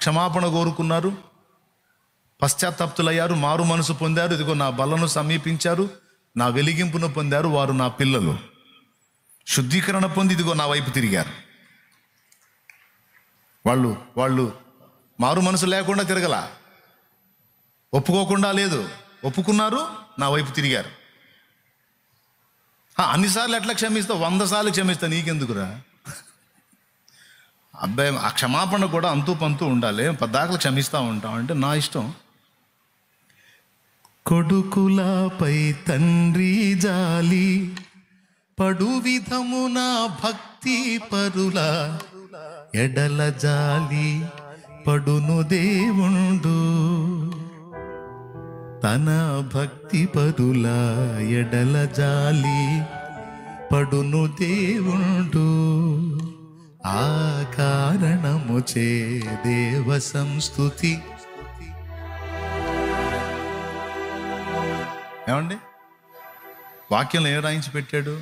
క్షమాపణ కోరుకున్నారు, పశ్చాత్తాప్తులయ్యారు, మారు మనసు పొందారు. ఇదిగో నా బలను సమీపించారు, నా వెలిగింపును పొందారు. వారు నా పిల్లలు. శుద్ధీకరణ పొంది ఇదిగో నా వైపు తిరిగారు. వాళ్ళు మారు మనసు లేకుండా తిరగల, ఒప్పుకోకుండా లేదు, ఒప్పుకున్నారు, నా వైపు తిరిగారు. అన్నిసార్లు ఎట్లా క్షమిస్తావు? 100 సార్లు క్షమిస్తా, నీకెందుకురా అబ్బాయి? ఆ క్షమాపణ కూడా అంతూ పంతూ ఉండాలి. పద్దాకలు క్షమిస్తూ ఉంటాం అంటే నా ఇష్టం. కొడుకులపై తండ్రి జాలి పడు విధమున భక్తి పరుల ఎడల జాలి పడును దేవుండు. తన భక్తి పరుల ఎడల జాలి పడును దేవుండు. ఆ కారణముచే దేవ సంస్తుతి. ఏమండి వాక్యంలో ఏం రాయించి పెట్టాడు?